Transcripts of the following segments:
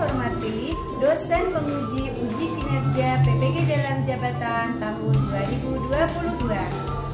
hormati dosen penguji uji kinerja PPG dalam jabatan tahun 2022.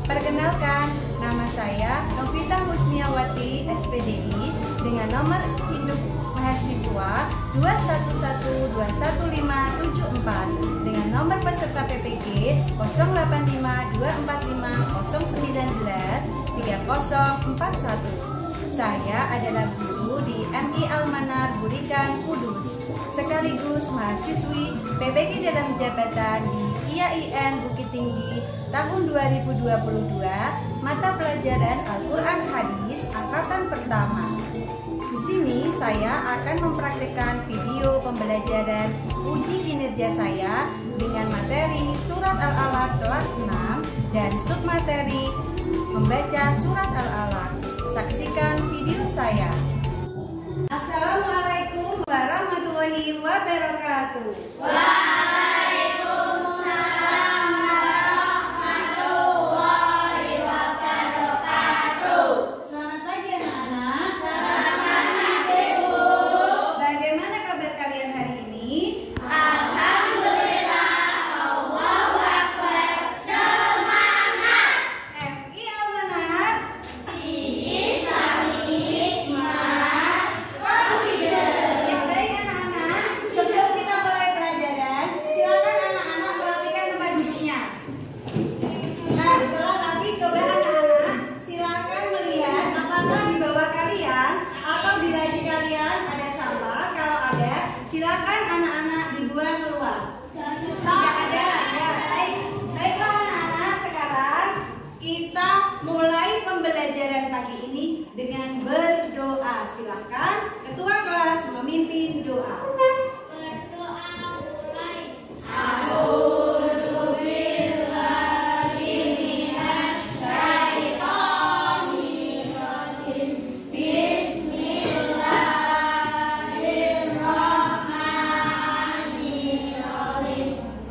Perkenalkan, nama saya Novita Husniawati, SPDI, dengan nomor induk mahasiswa 211211574 dengan nomor peserta PPG 08524509113041. Saya adalah guru di MI Al-Manar Burikan Kudus, sekaligus mahasiswi PPG dalam jabatan di IAIN Bukit Tinggi tahun 2022, mata pelajaran Al-Quran Hadis angkatan pertama. Di sini saya akan mempraktikkan video pembelajaran uji kinerja saya dengan materi surat Al-Alaq kelas 6 dan submateri membaca surat Al-Alaq. Saksikan video saya. Assalamualaikum warahmatullahi wabarakatuh. Waalaikumsalam warahmatullahi wabarakatuh. Selamat pagi anak-anak. Selamat pagi Bu. Bagaimana kabar kalian hari ini? Alhamdulillah, Allahu Akbar, semangat. MI Al-Manar. Ya baik anak-anak, sebelum kita mulai pelajaran, silakan anak-anak merapikan tempat duduknya. Nah, setelah rapi, coba anak-anak silakan melihat apakah di bawah kalian atau di laci kalian ada sampah. Kalau ada, silakan anak-anak dibuang keluar. Tidak ada. Ya, baik. Baiklah anak-anak, sekarang kita mulai pembelajaran pagi ini dengan berdoa. Silakan ketua kelas memimpin doa. Berdoa mulai.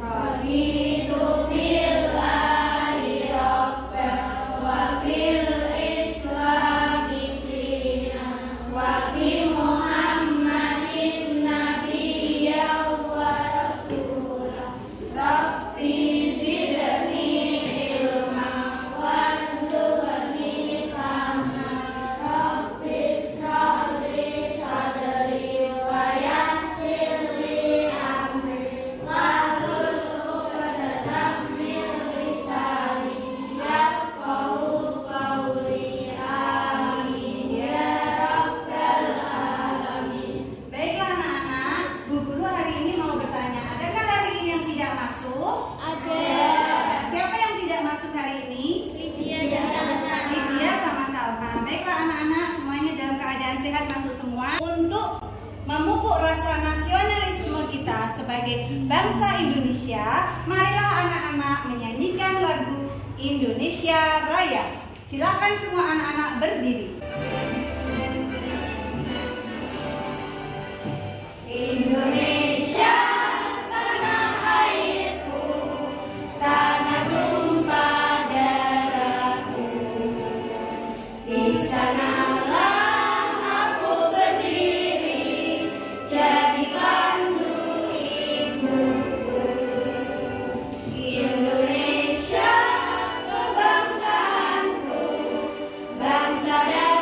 Raditu billahi rabban wa bil islami dinan wa bi Muhammadin nabiyyan wa rasulah. Rabbi zidni ilman warzuqni fahman. Rabbi ishrah li sadri wa yassir li amri wahlul 'uqdatam min lisani yafqahu qawli. Amin ya rabbal alamin. Baiklah anak-anak, Bu Guru hari ini mau bertanya, adakah hari ini yang tidak masuk? Ada. Siapa yang tidak masuk hari ini? Lydia sama Salma. Baiklah anak-anak, semuanya dalam keadaan sehat masuk semua. Untuk memupuk rasa nasionalisme kita sebagai bangsa Indonesia, marilah anak-anak menyanyikan lagu Indonesia Raya. Silakan semua anak-anak berdiri. Indonesia, tanah airku, tanah tumpah darahku. Di sanalah aku berdiri, jadi pandu ibuku. Indonesia, kebangsaanku, bangsa dan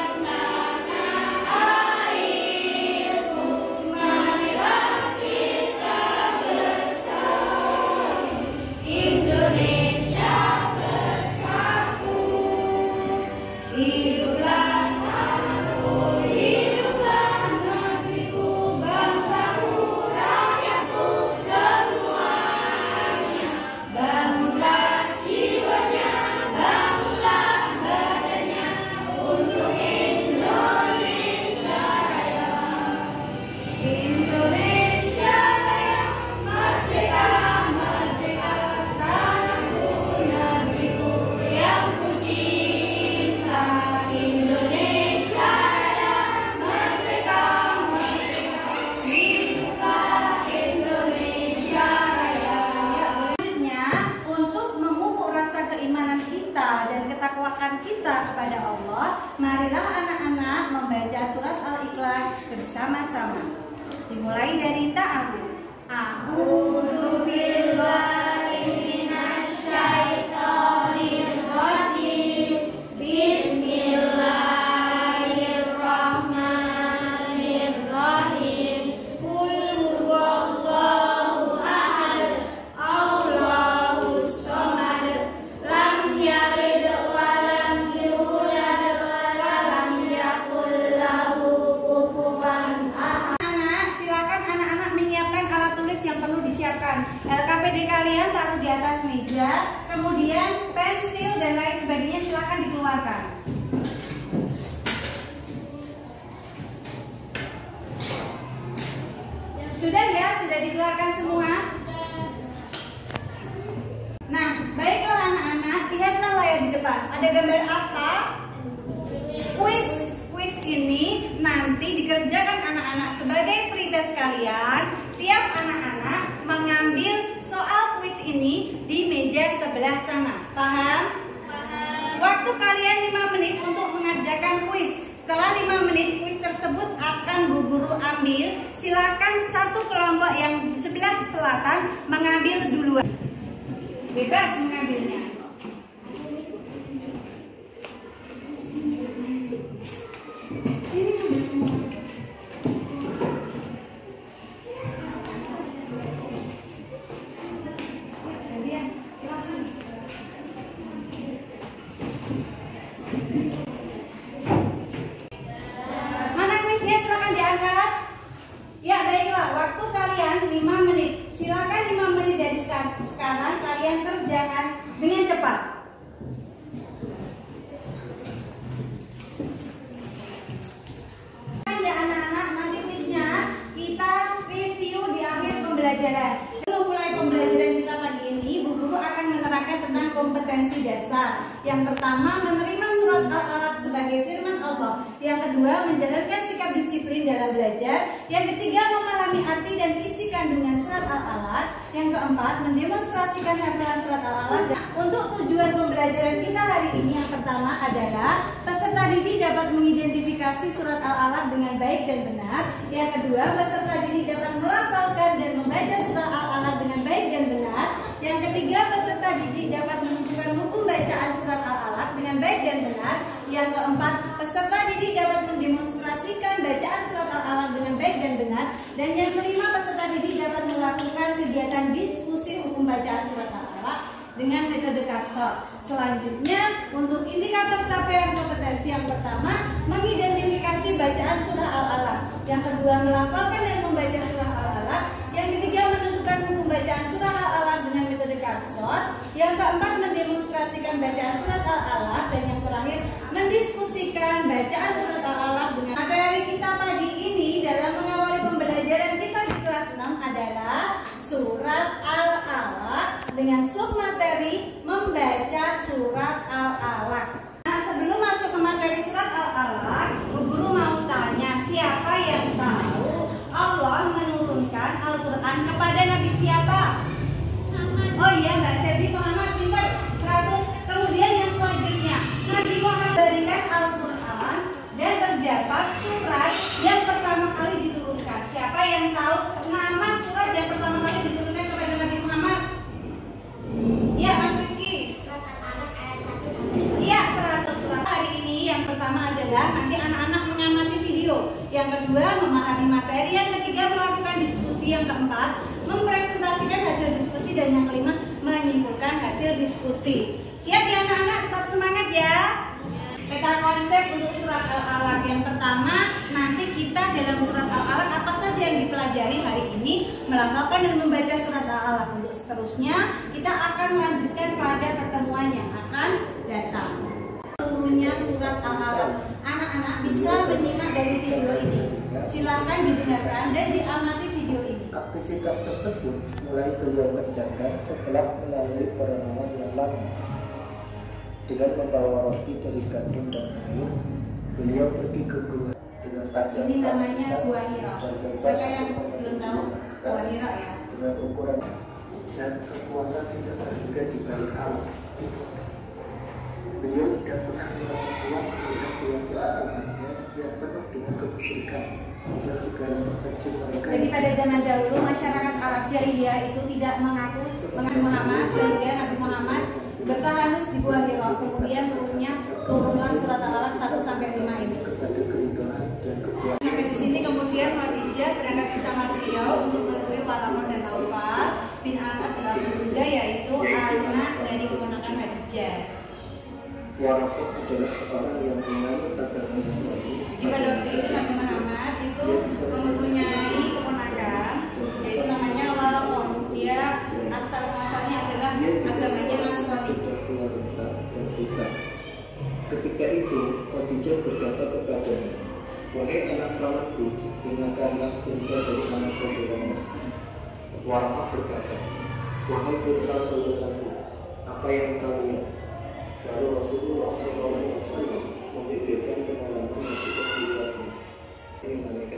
saja. Kemudian pensil dan lain sebagainya silakan dikeluarkan. Sudah ya, sudah dikeluarkan semua. Nah, baiklah anak-anak, lihatlah layar di depan. Ada gambar apa? Kuis. Kuis ini nanti dikerjakan anak-anak sebagai perites kalian. Tiap anak-anak mengambil soal kuis ini di meja sebelah sana. Paham? Paham. Waktu kalian 5 menit untuk mengerjakan kuis. Setelah 5 menit kuis tersebut akan Bu Guru ambil. Silakan satu kelompok yang di sebelah selatan mengambil duluan. Bebas mengambilnya. Sini ambil semua. Gantian, langsung. Mana kuisnya, silakan diangkat. Ya baiklah, waktu kalian 5 menit. Silakan 5 menit dari sekarang kalian kerjakan dengan cepat. Ya anak-anak, nanti kuisnya kita review di akhir pembelajaran. Sebelum mulai pembelajaran kita pagi ini, Bu Guru akan menerangkan tentang kompetensi dasar. Yang pertama, menerima surat Al-Alaq sebagai firman Allah. Yang kedua, menjalankan sikap disiplin dalam belajar. Yang ketiga, memahami arti dan isi kandungan surat Al-Alaq. Yang keempat, mendemonstrasikan hafalan surat Al-Alaq. Untuk tujuan pembelajaran kita hari ini, yang pertama adalah peserta didik dapat mengidentifikasi surat Al-Alaq dengan baik dan benar. Yang kedua, peserta didik dapat melafalkan dan membaca surat Al-Alaq dengan baik dan benar. Yang ketiga, peserta didik dapat menentukan hukum bacaan surat Al-Alaq dengan baik dan benar. Yang keempat, peserta didik dapat mendemonstrasikan bacaan surat Al-Alaq dengan baik dan benar. Dan yang kelima, peserta didik dapat melakukan kegiatan diskusi hukum bacaan surat Al-Alaq dengan metode Katsot. Selanjutnya, untuk indikator capaian kompetensi yang pertama, mengidentifikasi bacaan surah Al-Alaq. Yang kedua, melafalkan dan membaca surah Al-Alaq. Yang ketiga, menentukan hukum bacaan surah Al-Alaq dengan metode Katsot. Yang keempat, mendemonstrasikan bacaan surat Al-Alaq. Dan yang terakhir, mendiskusikan bacaan surat Al-Alaq dengan materi kita pagi ini dalam mengawali pembelajaran kita di kelas 6 adalah surat Al-Alaq dengan submateri membaca surat Al-Alaq. Nah, sebelum masuk ke materi surat Al-Alaq, Bu Guru mau tanya, siapa yang tahu Allah menurunkan Al-Quran kepada Nabi siapa? Oh iya, Mbak Selvi Muhammad, pintar 100. Kemudian yang selanjutnya, Nabi Muhammad berikan Al-Quran dan terdapat surat yang pertama kali diturunkan. Siapa yang tahu nama surat yang pertama kali diturunkan kepada Nabi Muhammad? Ya, Mas Rizky. Surat Al-Alaq ayat 1 sampai 2. Iya, 100 surat. Hari ini yang pertama adalah nanti anak-anak mengamati video. Yang kedua, memahami materi. Yang ketiga, melakukan diskusi. Yang keempat, mempresentasikan hasil diskusi. Dan yang kelima, menyimpulkan hasil diskusi. Siap ya anak-anak? Tetap semangat ya. Peta konsep untuk surat Al-Alaq. Yang pertama, nanti kita dalam surat Al-Alaq apa saja yang dipelajari hari ini, melafalkan dan membaca surat Al-Alaq. Untuk seterusnya, kita akan melanjutkan pada pertemuan yang akan datang. Turunnya surat Al-Alaq. Anak-anak bisa menyimak dari video ini. Silakan didengarkan dan diamati video ini. Aktivitas tersebut mulai beliau kerjakan setelah melalui perenungan yang lama. Dengan membawa roti dari gandum dan air, beliau pergi ke gua dengan tajam. Ini namanya Gua Hira. Siapa yang belum tahu Gua Hira ya? Dengan ukuran dan kekuatan tidak terhingga di balik alam. Beliau tidak pernah merasa puas melihat keyakinan yang penuh dengan kemusyrikan dan segala persepsi mereka. Jadi pada zaman dahulu masyarakat Arab Jahiliyah itu tidak mengaku Muhammad, sehingga Nabi Muhammad bertahanus di Gua Hira. Kemudian turunlah surat Al-Alaq 1 sampai 5 ini. Sampai di sini kemudian Khadijah berangkat bersama beliau untuk menemui Walamon dan Aufal bin Asad bin Abdul, yaitu anak dari keponakan Khadijah. Walamon adalah seorang yang menganut tatanan Islam. Jadi pada waktu itu Nabi Muhammad itu mempunyai keponakan, yaitu namanya Walamon. Dia asal muasalnya adalah agamanya Wahai anak pamanku, dengarkanlah cerita dari anak saudaramu. Warahmah berkata, wahai putra saudaraku, apa yang kau lihat? Lalu Rasulullah SAW membeberkan pengalaman yang sudah dilihatnya.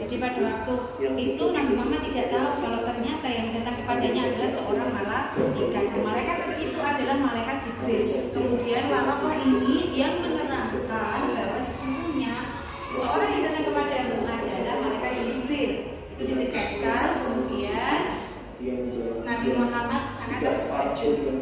Jadi pada waktu itu Nabi Muhammad tidak tahu kalau ternyata yang datang kepadanya adalah seorang malaikat. Malaikat itu adalah malaikat Jibril. Kemudian Waraqah ini yang menerangkan bahwa sesungguhnya seorang yang datang kepadamu adalah malaikat Jibril. Itu ditegaskan. Kemudian Nabi Muhammad sangat terkejut.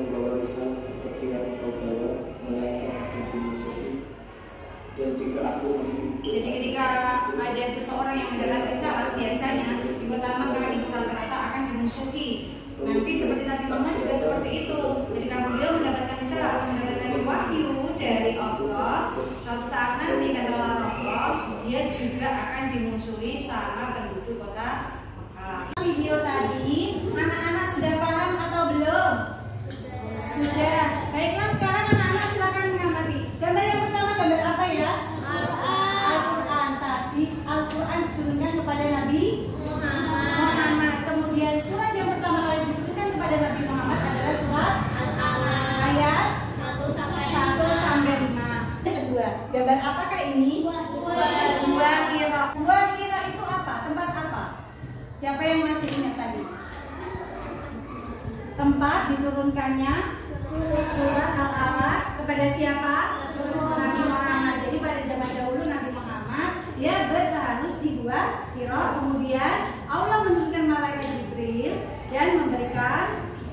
Jadi ketika ada seseorang yang mendapat risalah, biasanya di kota Makkah itu rata-rata akan dimusuhi. Nanti seperti Nabi Muhammad juga seperti itu. Ketika beliau mendapatkan risalah, mendapatkan wahyu dari Allah, suatu saat nanti kata Allah, dia juga akan dimusuhi sama penduduk kota Makkah. Video tadi, anak-anak sudah paham atau belum? Sudah. Baiklah, sekarang anak-anak silakan mengamati. Gambar yang pertama gambar apa ya? Al-Quran. Tadi Al-Quran diturunkan kepada Nabi Muhammad. Kemudian surat yang pertama kali diturunkan kepada Nabi Muhammad adalah surat Al-Alaq ayat 1-5. Yang kedua, gambar apakah ini? Gua Hira. Gua Hira itu apa? Tempat apa? Siapa yang masih ingat tadi? Tempat diturunkannya surat Al-Alaq kepada siapa? Nabi Muhammad. Jadi pada zaman dahulu Nabi Muhammad dia bertahanus di Gua Hira. Kemudian Allah menurunkan malaikat Jibril dan memberikan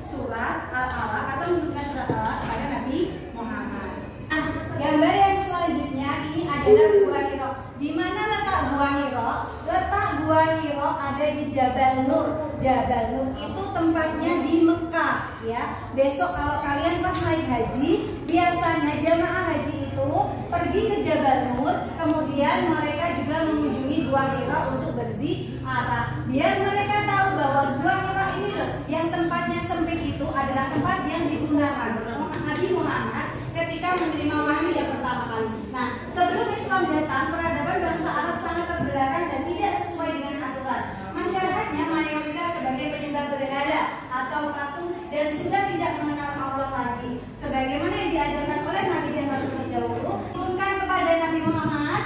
surat Al-Alaq atau menurunkan surat Al-Alaq kepada Nabi Muhammad. Nah, gambar yang selanjutnya ini adalah Gua Hira. Di mana letak Gua Hira? Letak Gua Hira ada di Jabal Nur. Jabal Nur itu tempatnya di Mekah, ya. Besok kalau kalian pas naik haji, biasanya jamaah haji itu pergi ke Jabal Nur, kemudian mereka juga mengunjungi Gua Hira untuk berziarah. Biar mereka tahu bahwa Gua Hira ini loh, yang tempatnya sempit itu adalah tempat yang digunakan Nabi Muhammad ketika menerima wahyu yang pertama kali. Nah, sebelum Islam datang, peradaban bangsa Arab sangat terbelakang dan tidak sesuai dengan aturan. Masyarakatnya mayoritas sebagai penyembah berhala atau patung dan sudah tidak mengenal Allah lagi. Sebagaimana yang diajarkan oleh Nabi dan Rasul terdahulu, turunkan kepada Nabi Muhammad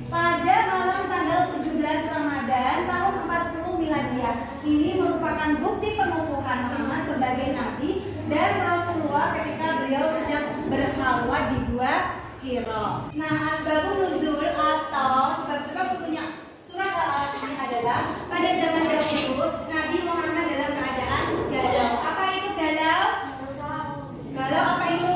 pada malam tanggal 17 Ramadan tahun 40 Miladiah. Ini merupakan bukti pengukuhan Muhammad sebagai Nabi dan Rasulullah ketika beliau sedang berkhalwat di Gua Hira. Nah, asbabun nuzul atau sebab-sebab turunnya surat Al-Alaq ini adalah pada zaman dahulu Nabi Muhammad dalam keadaan galau. Apa itu galau? Galau apa itu?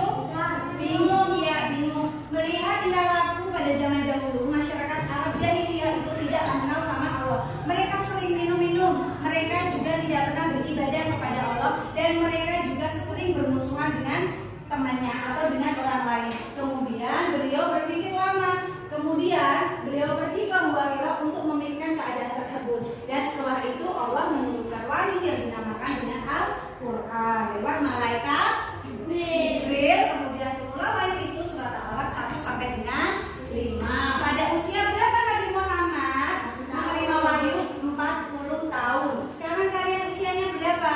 Bingung, ya bingung. Melihat tingkah laku pada zaman dahulu masyarakat Arab jahiliyah itu tidak mengenal sama Allah. Mereka sering minum-minum. Mereka juga tidak pernah beribadah kepada Allah dan mereka juga sering bermusuhan dengan temannya atau dengan orang lain. Kemudian beliau berpikir lama. Kemudian beliau pergi ke Gua Hira untuk memikirkan keadaan tersebut. Dan setelah itu Allah menurunkan wahyu yang dinamakan dengan Al-Quran lewat malaikat Jibril. Kemudian turunlah wahyu itu surat Al-Alaq 1 sampai dengan 5. Pada usia berapa Nabi Muhammad menerima wahyu? 40 tahun. Sekarang kalian usianya berapa?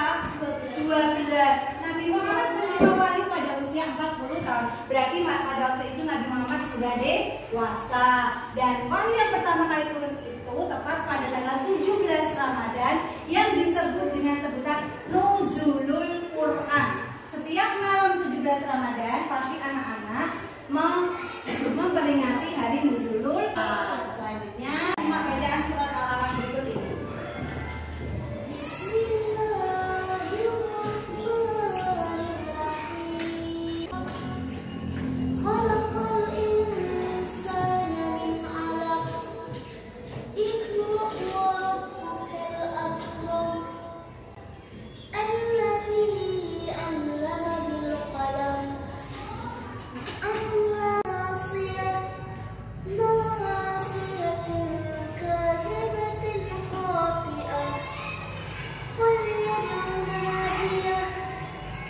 12. Nabi Muhammad menerima wahyu pada usia 40 tahun. Berarti pada waktu itu Nabi Muhammad sudah dewasa. Dan wahyu yang pertama kali turun itu tepat pada tanggal 17 Ramadan yang disebut dengan sebutan Nuzulul Quran. Setiap malam 17 Ramadan pasti anak-anak memperingati hari Nuzulul Quran. Selanjutnya simak bacaan surat Al-Alaq berikut ini.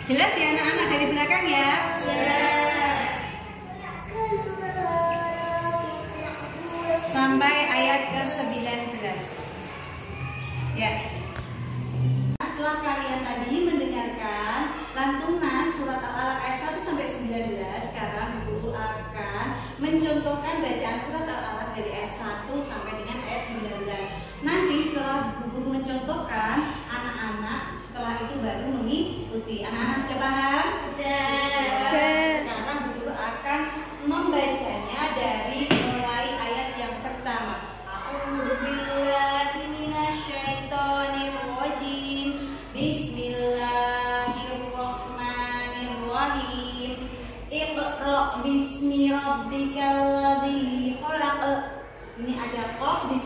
Jelas ya anak-anak dari belakang ya? Sampai ayat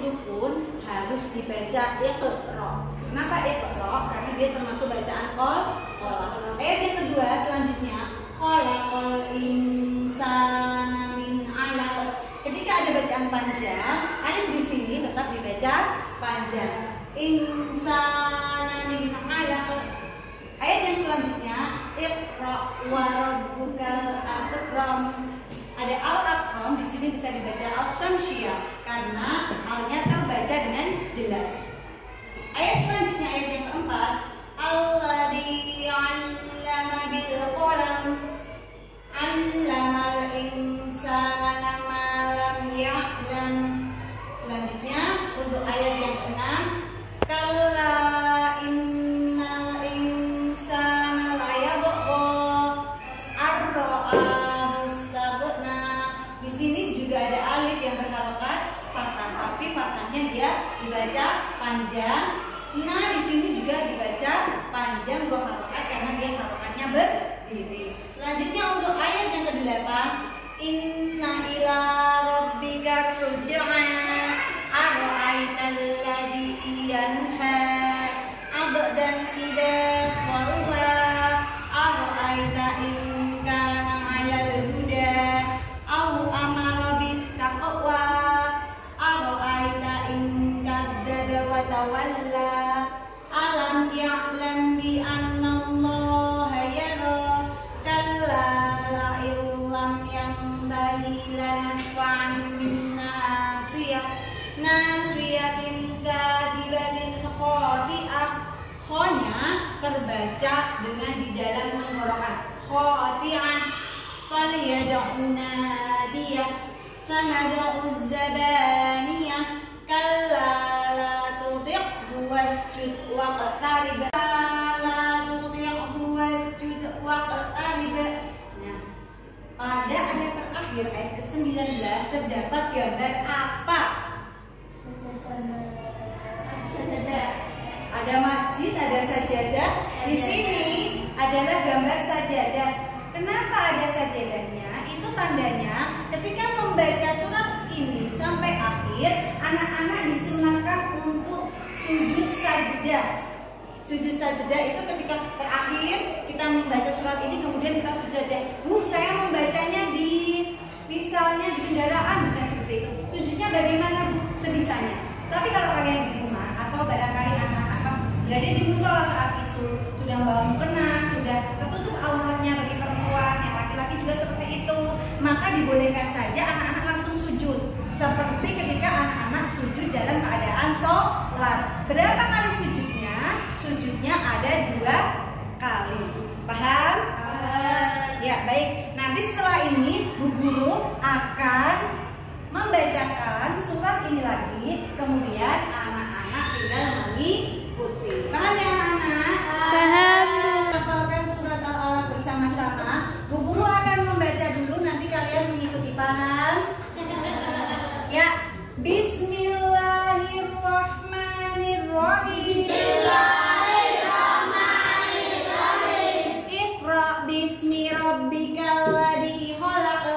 sukun harus dibaca iqra. Kenapa iqra? Karena dia termasuk bacaan qalah. Ayat yang kedua selanjutnya khalaqal insana min 'alaq. Ketika ada bacaan panjang, alif di sini tetap dibaca panjang. Insana min 'alaq. Ayat yang selanjutnya iqra wa rabbukal akram. Ada al-akram di sini bisa dibaca al-syamsiyah karena alnya terbaca dengan jelas. Ayat selanjutnya ayat yang keempat, alladzi 'allama bil qalam 'allamal insana ma lam ya'lam. Selanjutnya untuk ayat yang keenam, kalla innal insana la yabqa ar-ra'a mustaghna. Di sini juga ada alif yang berharokat fathah, tapi fathahnya dia dibaca panjang. Nah, di sini juga dibaca panjang dua harokat karena dia harokatnya berdiri. Selanjutnya untuk ayat yang ke-8, inna ila rabbika ruj'a ara'aital ladzi yanha 'abdan idza shalla ara'aita in kana 'alal huda au amara bit taqwa ara'aita in kadzdzaba wa tawalla alam ya'lam bi anna allaha yara kalla la illam yantahi lanasfa'an bin nasiyatin kadibatin khati'ah. Khonya terbaca dengan di dalam tenggorokan khati'ah. Falyad'u nadiyah sanad'u zabaniyah kalla la tuti'hu wasjud waqtarib la tuti'hu wasjud waqtarib. Nah, pada ayat terakhir ayat ke-19 terdapat gambar apa? Ada masjid, ada sajadah. Di sini adalah gambar sajadah. Kenapa ada sajadahnya? Itu tandanya ketika membaca surat ini sampai akhir, anak-anak disunahkan untuk sujud sajdah. Sujud sajdah itu ketika terakhir kita membaca surat ini kemudian kita sujud. Saya membacanya di misalnya di kendaraan, misalnya seperti itu. Sujudnya bagaimana, Bu? Sebisanya. Tapi kalau kalian di rumah atau barangkali anak-anak pas berada di musola saat itu sudah membawa mukena, sudah tertutup auratnya bagi perempuan, yang laki-laki juga seperti itu, maka dibolehkan saja anak-anak langsung sujud. Seperti ketika anak-anak sujud dalam keadaan sholat. Berapa kali sujudnya? Sujudnya ada 2 kali. Paham? Ya, baik. Nanti setelah ini Bu Guru akan membacakan surat ini lagi, kemudian anak-anak tinggal mengikuti. Paham ya anak-anak? Paham. Hafalkan surat Al-Alaq bersama-sama. Bu Guru akan membaca dulu, nanti kalian mengikuti. Paham? Ya. Bismillahirrahmanirrahim. Iqra bismi rabbikal ladzi khalaq.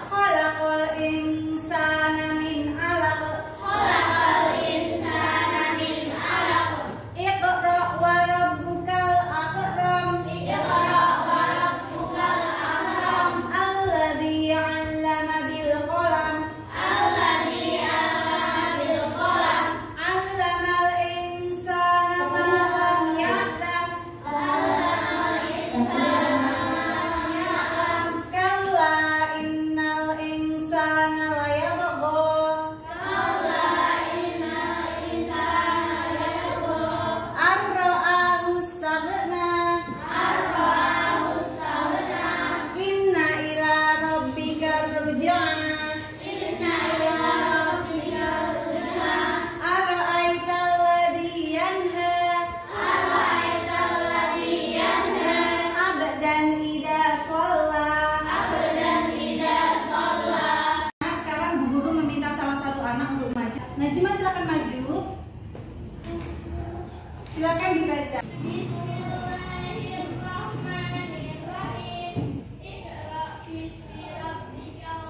Khalaqal insana min 'alaq. Iqra wa rabbukal akram. Alladzi 'allama bil qalam. 'Allamal insana ma lam ya'lam. Kalla innal insana la yatgha. Ar-ra'ahu istaghna. Inna ila rabbika ruj'a. Ara'aital ladzi yanha. Abdan idza shalla. Nah, sekarang Bu Guru meminta salah satu anak untuk maju. Najma, silakan maju. Silakan dibaca. Bismillahirrahmanirrahim. Iqra bismi rabbikal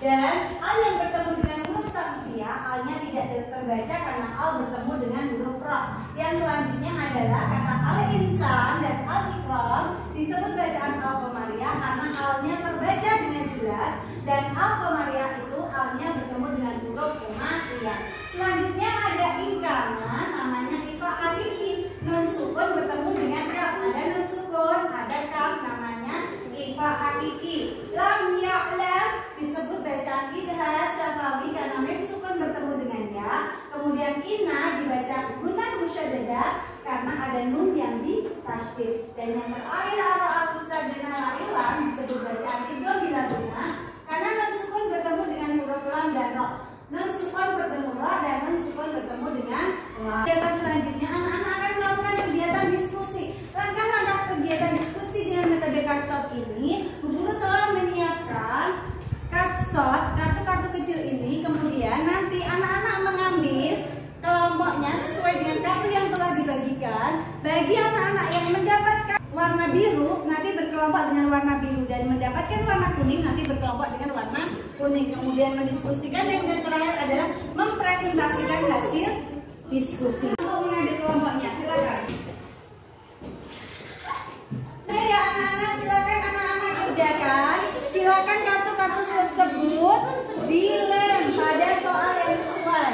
Dan al yang bertemu dengan huruf samsia, alnya tidak terbaca karena al bertemu dengan huruf ra. Yang selanjutnya adalah kata al-insan dan al-ikram disebut bacaan al-qamariyah karena alnya terbaca dengan jelas dan al-qamariyah itu alnya bertemu dengan huruf qamariyah. Selanjutnya ada ingkana, namanya ifa hakiki. Nun sukun bertemu dengan kaf, ada nun sukun, ada kaf, namanya ifa hakiki. Lam ya'lam disebut bacaan idhar syafawi karena mim sukun bertemu dengan ya. Kemudian inna dibaca guna musyaddadah karena ada nun yang ditasydid. Dan yang terakhir ara ustadzina la ilam disebut bacaan idgham bila guna karena nun sukun bertemu dengan huruf lam dan ra. Nun sukun bertemu ra dan nun sukun bertemu dengan lam. Kegiatan selanjutnya anak-anak akan melakukan kegiatan diskusi. Langkah-langkah kegiatan diskusi dengan metode kartu ini, Bu Guru telah menyiapkan kartu-kartu kecil ini. Kemudian nanti anak-anak mengambil kelompoknya sesuai dengan kartu yang telah dibagikan. Bagi anak-anak yang mendapatkan warna biru nanti berkelompok dengan warna biru dan mendapatkan warna kuning nanti berkelompok dengan warna kuning. Kemudian mendiskusikan dan yang terakhir adalah mempresentasikan hasil diskusi. Untuk mengambil kelompoknya silakan. Ya anak-anak, silakan anak-anak kerjakan. Silakan kartu-kartu tersebut dilem pada soal yang sesuai.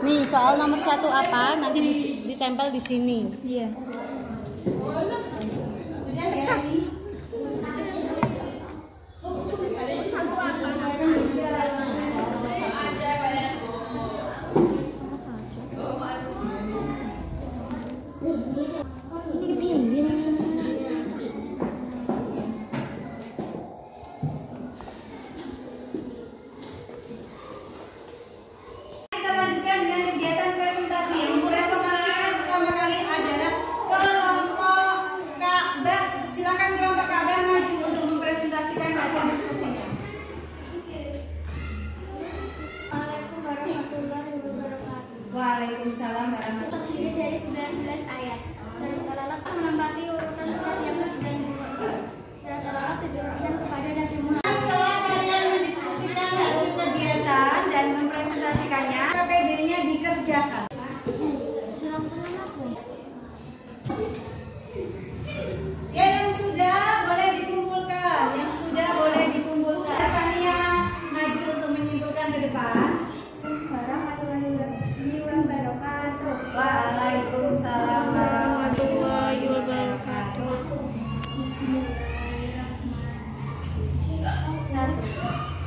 Nih, soal nomor 1 apa? Nanti ditempel di sini. Iya. Waalaikumsalam warahmatullahi Terdiri dari 19 ayat. Surat Al-Alaq menempati urutan surat yang ke-9. Surat Al-Alaq ditujukan kepada Nabi Muhammad. Setelah kalian mendiskusikan hasil kegiatan dan mempresentasikannya, KPD-nya dikerjakan. Ya, yang sudah boleh dikumpulkan. Yang sudah boleh dikumpulkan. Sania maju untuk menyimpulkan ke depan. Waalaikumsalam warahmatullahi wabarakatuh.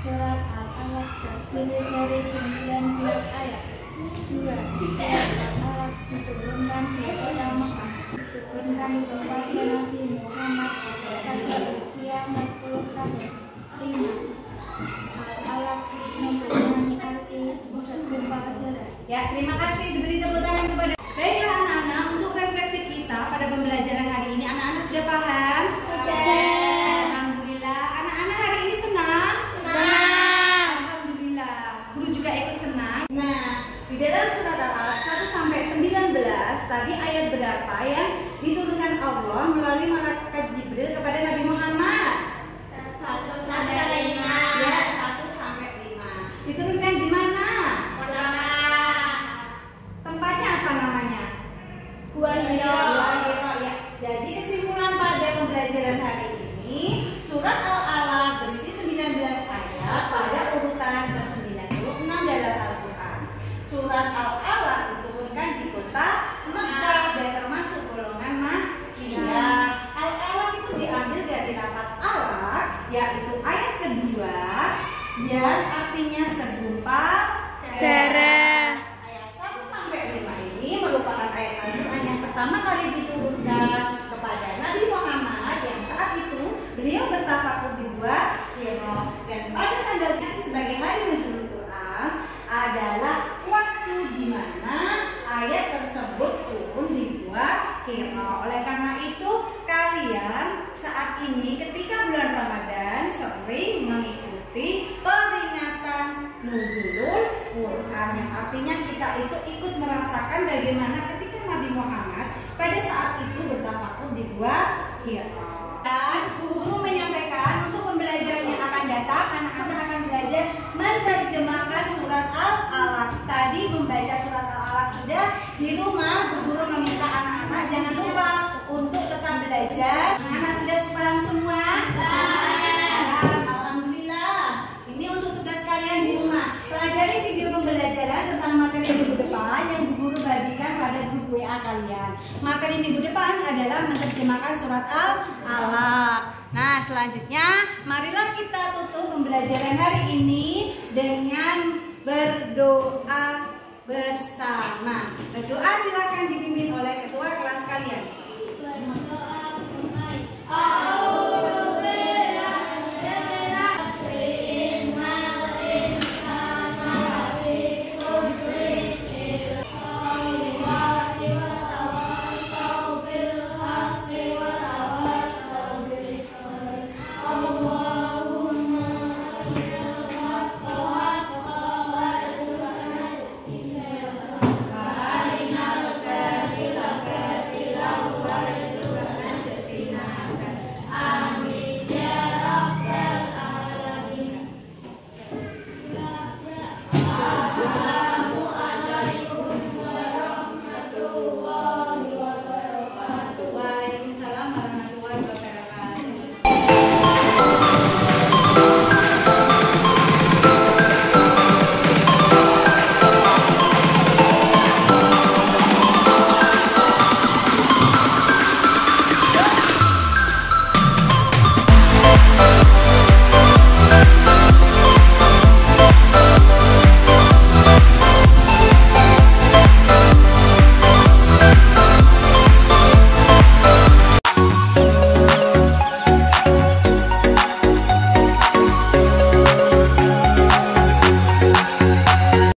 Surat Al-Alaq terdiri dari 19 ayat. 2. Surat Al-Alaq diturunkan di kota Mekah. Diturunkan di tempatnya Nabi Muhammad kasih usia 40 tahun. 5. Al-Alaq mempunyai arti bergempa adalah. Ya, terima kasih, diberi tepuk tangan kepada. Baiklah anak-anak, untuk refleksi kita pada pembelajaran hari ini, anak-anak sudah paham? Alhamdulillah. Anak-anak hari ini senang? Senang. Alhamdulillah. Guru juga ikut senang. Nah, di dalam surat Al-Alaq 1 sampai 19 tadi ayat berapa yang diturunkan Allah melalui malaikat Jibril kepada Nabi Muhammad? 1 sampai 5. Ya, 1 sampai 5. Diturunkan di mana? Tempatnya apa namanya? Gua Hiro. Ya. Jadi kesimpulan pada pembelajaran hari ini, surat Al-Alaq berisi 19 ayat pada urutan ke-96 dalam Al-Quran. Surat Al-Alaq diturunkan di kota Mekah dan termasuk golongan Makkiyah. Al-Alaq itu diambil dari lafaz alaq, yaitu ayat kedua yang artinya segumpal Darah. Ayat 1 sampai 5 ini merupakan ayat Al-Quran yang pertama kali diturunkan kepada Nabi Muhammad yang saat itu beliau bertafakur di Gua Hiro, dan pada tanggalnya sebagai hari nuzul Quran adalah waktu di mana ayat tersebut turun di Gua Hiro. Oleh karena itu kalian saat ini ketika bulan Ramadan sering mengikuti peringatan nuzulul Quran, yang artinya kita itu ikut merasakan bagaimana ketika Nabi Muhammad pada saat itu bertafakur di Gua Hiro. Dan guru menyampaikan untuk pembelajaran yang akan datang, anak-anak menerjemahkan surat Al-Alaq. Tadi membaca surat Al-Alaq sudah. Di rumah, Bu Guru meminta anak-anak jangan lupa untuk tetap belajar. Anak-anak sudah paham semua? Alhamdulillah. Ini untuk tugas kalian di rumah. Pelajari video pembelajaran tentang materi minggu depan yang Bu Guru bagikan pada grup WA kalian. Materi minggu depan adalah menerjemahkan surat Al-Alaq. Nah, selanjutnya marilah kita tutup pembelajaran hari ini dengan berdoa bersama. Berdoa silakan dipimpin oleh ketua kelas kalian. Berdoa